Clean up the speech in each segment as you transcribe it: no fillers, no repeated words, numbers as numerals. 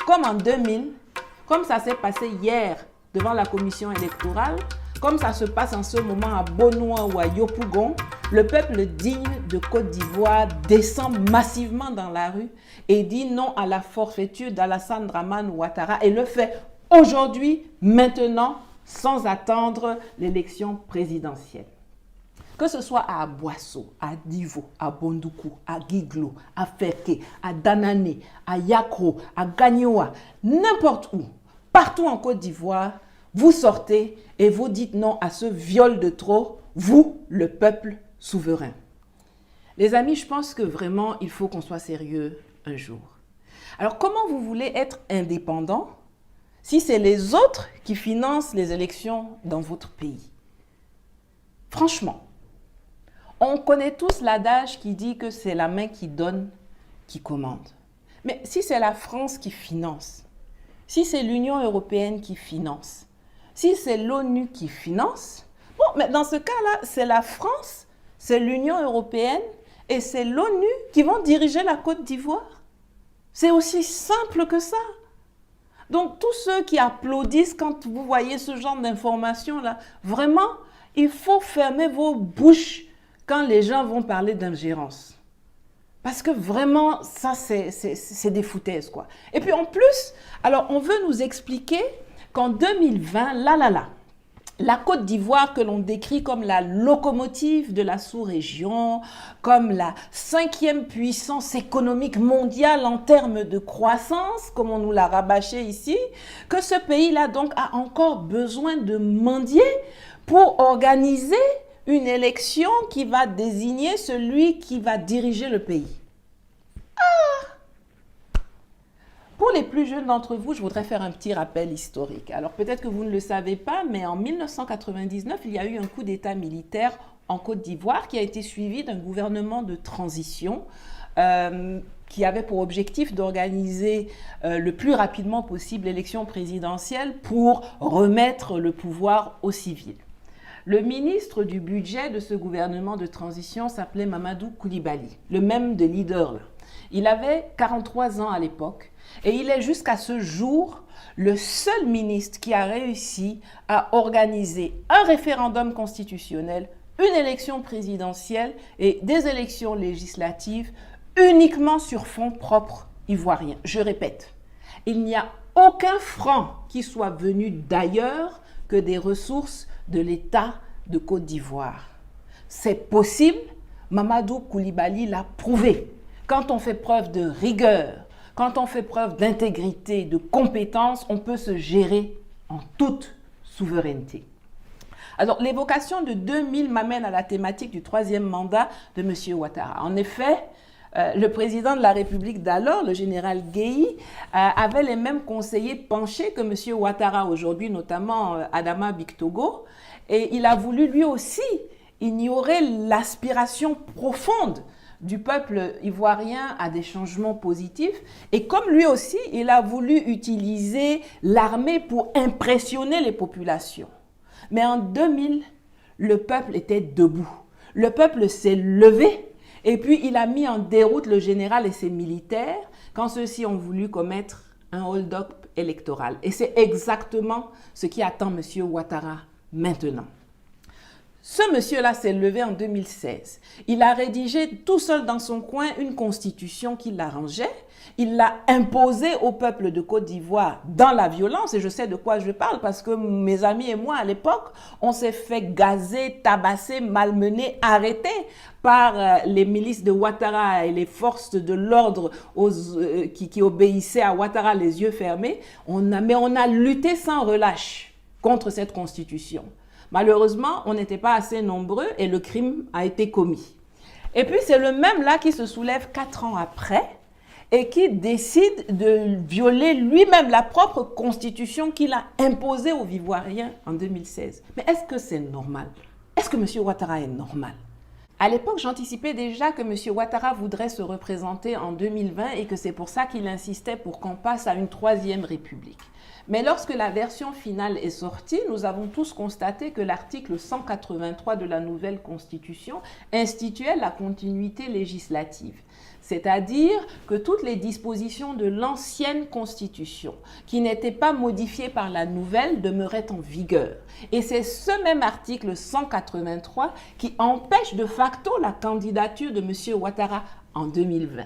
comme en 2000, comme ça s'est passé hier devant la commission électorale, comme ça se passe en ce moment à Bonoua ou à Yopougon, le peuple digne de Côte d'Ivoire descend massivement dans la rue et dit non à la forfaiture d'Alassane Dramane Ouattara et le fait aujourd'hui, maintenant, sans attendre l'élection présidentielle. Que ce soit à Boasso, à Divo, à Bondoukou, à Guiglo, à Ferké, à Danané, à Yakro, à Gagnoa, n'importe où, partout en Côte d'Ivoire, vous sortez et vous dites non à ce viol de trop, vous, le peuple souverain. Les amis, je pense que vraiment, il faut qu'on soit sérieux un jour. Alors, comment vous voulez être indépendant si c'est les autres qui financent les élections dans votre pays? Franchement, on connaît tous l'adage qui dit que c'est la main qui donne, qui commande. Mais si c'est la France qui finance, si c'est l'Union européenne qui finance, si c'est l'ONU qui finance, bon, mais dans ce cas-là, c'est la France, c'est l'Union européenne et c'est l'ONU qui vont diriger la Côte d'Ivoire. C'est aussi simple que ça. Donc, tous ceux qui applaudissent quand vous voyez ce genre d'informations-là, vraiment, il faut fermer vos bouches quand les gens vont parler d'ingérence. Parce que vraiment, ça, c'est des foutaises, quoi. Et puis en plus, alors on veut nous expliquer qu'en 2020, la Côte d'Ivoire que l'on décrit comme la locomotive de la sous-région, comme la 5e puissance économique mondiale en termes de croissance, comme on nous l'a rabâché ici, que ce pays-là donc a encore besoin de mendier pour organiser une élection qui va désigner celui qui va diriger le pays. Pour les plus jeunes d'entre vous, je voudrais faire un petit rappel historique. Alors peut-être que vous ne le savez pas, mais en 1999, il y a eu un coup d'État militaire en Côte d'Ivoire qui a été suivi d'un gouvernement de transition qui avait pour objectif d'organiser le plus rapidement possible l'élection présidentielle pour remettre le pouvoir aux civils. Le ministre du budget de ce gouvernement de transition s'appelait Mamadou Koulibaly, le même de leader là. Il avait 43 ans à l'époque et il est jusqu'à ce jour le seul ministre qui a réussi à organiser un référendum constitutionnel, une élection présidentielle et des élections législatives uniquement sur fonds propres ivoiriens. Je répète, il n'y a aucun franc qui soit venu d'ailleurs que des ressources de l'État de Côte d'Ivoire. C'est possible, Mamadou Koulibaly l'a prouvé. Quand on fait preuve de rigueur, quand on fait preuve d'intégrité, de compétence, on peut se gérer en toute souveraineté. Alors, l'évocation de 2000 m'amène à la thématique du 3e mandat de M. Ouattara. En effet, le président de la République d'alors, le général Guéhi, avait les mêmes conseillers penchés que M. Ouattara aujourd'hui, notamment Adama Bictogo, et il a voulu lui aussi ignorer l'aspiration profonde du peuple ivoirien à des changements positifs. Et comme lui aussi, il a voulu utiliser l'armée pour impressionner les populations. Mais en 2000, le peuple était debout. Le peuple s'est levé et puis il a mis en déroute le général et ses militaires quand ceux-ci ont voulu commettre un hold-up électoral. Et c'est exactement ce qui attend M. Ouattara maintenant. Ce monsieur-là s'est levé en 2016. Il a rédigé tout seul dans son coin une constitution qui l'arrangeait. Il l'a imposée au peuple de Côte d'Ivoire dans la violence. Et je sais de quoi je parle parce que mes amis et moi, à l'époque, on s'est fait gazer, tabasser, malmener, arrêter par les milices de Ouattara et les forces de l'ordre qui obéissaient à Ouattara les yeux fermés. Mais on a lutté sans relâche contre cette constitution. Malheureusement, on n'était pas assez nombreux et le crime a été commis. Et puis, c'est le même là qui se soulève 4 ans après et qui décide de violer lui-même la propre constitution qu'il a imposée aux Ivoiriens en 2016. Mais est-ce que c'est normal? Est-ce que M. Ouattara est normal? À l'époque, j'anticipais déjà que M. Ouattara voudrait se représenter en 2020 et que c'est pour ça qu'il insistait pour qu'on passe à une 3e république. Mais lorsque la version finale est sortie, nous avons tous constaté que l'article 183 de la nouvelle Constitution instituait la continuité législative. C'est-à-dire que toutes les dispositions de l'ancienne Constitution, qui n'étaient pas modifiées par la nouvelle, demeuraient en vigueur. Et c'est ce même article 183 qui empêche de facto la candidature de M. Ouattara en 2020.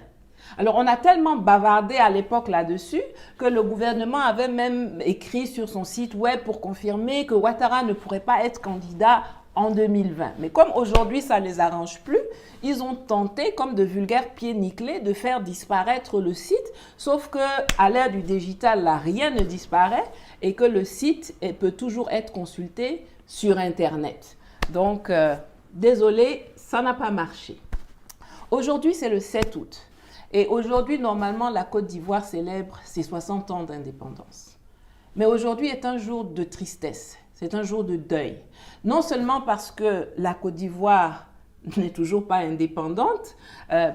Alors, on a tellement bavardé à l'époque là-dessus que le gouvernement avait même écrit sur son site web pour confirmer que Ouattara ne pourrait pas être candidat en 2020. Mais comme aujourd'hui, ça ne les arrange plus, ils ont tenté, comme de vulgaires pieds nickelés, de faire disparaître le site, sauf qu'à l'ère du digital, là, rien ne disparaît et que le site peut toujours être consulté sur Internet. Donc, désolé, ça n'a pas marché. Aujourd'hui, c'est le 7 août. Et aujourd'hui, normalement, la Côte d'Ivoire célèbre ses 60 ans d'indépendance. Mais aujourd'hui est un jour de tristesse, c'est un jour de deuil. Non seulement parce que la Côte d'Ivoire n'est toujours pas indépendante,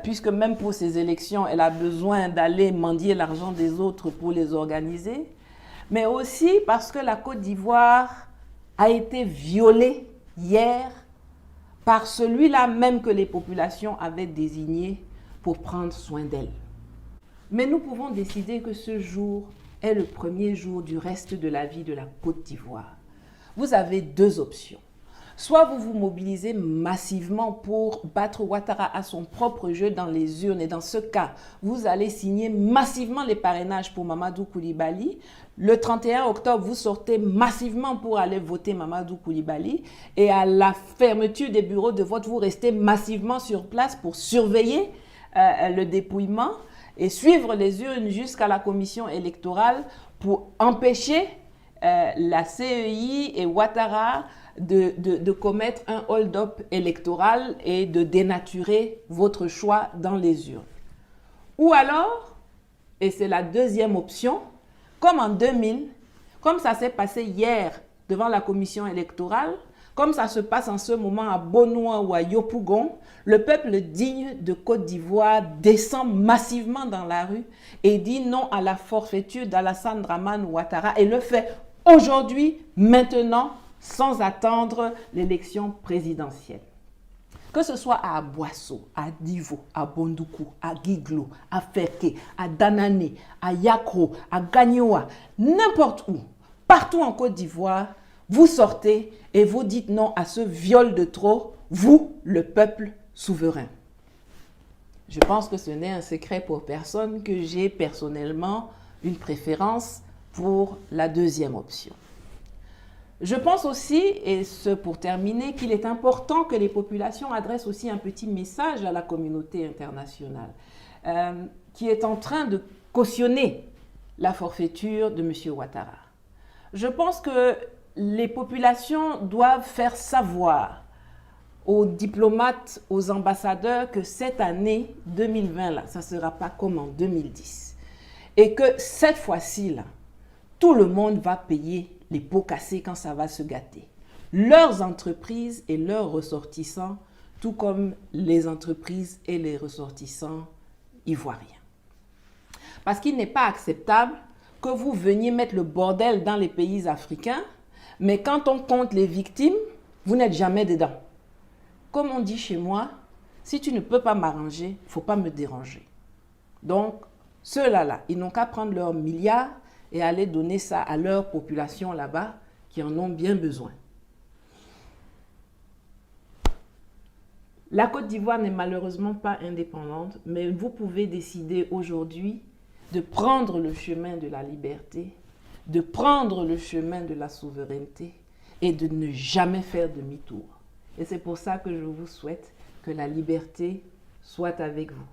puisque même pour ces élections, elle a besoin d'aller mendier l'argent des autres pour les organiser, mais aussi parce que la Côte d'Ivoire a été violée hier par celui-là même que les populations avaient désigné pour prendre soin d'elle. Mais nous pouvons décider que ce jour est le premier jour du reste de la vie de la Côte d'Ivoire. Vous avez deux options. Soit vous vous mobilisez massivement pour battre Ouattara à son propre jeu dans les urnes, et dans ce cas, vous allez signer massivement les parrainages pour Mamadou Koulibaly. Le 31 octobre, vous sortez massivement pour aller voter Mamadou Koulibaly, et à la fermeture des bureaux de vote, vous restez massivement sur place pour surveiller le dépouillement et suivre les urnes jusqu'à la commission électorale pour empêcher la CEI et Ouattara de commettre un hold-up électoral et de dénaturer votre choix dans les urnes. Ou alors, et c'est la deuxième option, comme en 2000, comme ça s'est passé hier devant la commission électorale, comme ça se passe en ce moment à Bonoua ou à Yopougon, le peuple digne de Côte d'Ivoire descend massivement dans la rue et dit non à la forfaiture d'Alassane Dramane Ouattara et le fait aujourd'hui, maintenant, sans attendre l'élection présidentielle. Que ce soit à Boasso, à Divo, à Bondoukou, à Guiglo, à Ferké, à Danané, à Yakro, à Gagnoa, n'importe où, partout en Côte d'Ivoire, vous sortez et vous dites non à ce viol de trop, vous, le peuple souverain. Je pense que ce n'est un secret pour personne que j'ai personnellement une préférence pour la deuxième option. Je pense aussi, et ce pour terminer, qu'il est important que les populations adressent aussi un petit message à la communauté internationale qui est en train de cautionner la forfaiture de M. Ouattara. Je pense que les populations doivent faire savoir aux diplomates, aux ambassadeurs que cette année 2020, là, ça ne sera pas comme en 2010. Et que cette fois-ci, là, tout le monde va payer les pots cassés quand ça va se gâter. Leurs entreprises et leurs ressortissants, tout comme les entreprises et les ressortissants ivoiriens. Parce qu'il n'est pas acceptable que vous veniez mettre le bordel dans les pays africains, mais quand on compte les victimes, vous n'êtes jamais dedans. Comme on dit chez moi, si tu ne peux pas m'arranger, il ne faut pas me déranger. Donc, ceux-là, ils n'ont qu'à prendre leurs milliards et aller donner ça à leur population là-bas qui en ont bien besoin. La Côte d'Ivoire n'est malheureusement pas indépendante, mais vous pouvez décider aujourd'hui de prendre le chemin de la liberté, de prendre le chemin de la souveraineté et de ne jamais faire demi-tour. Et c'est pour ça que je vous souhaite que la liberté soit avec vous.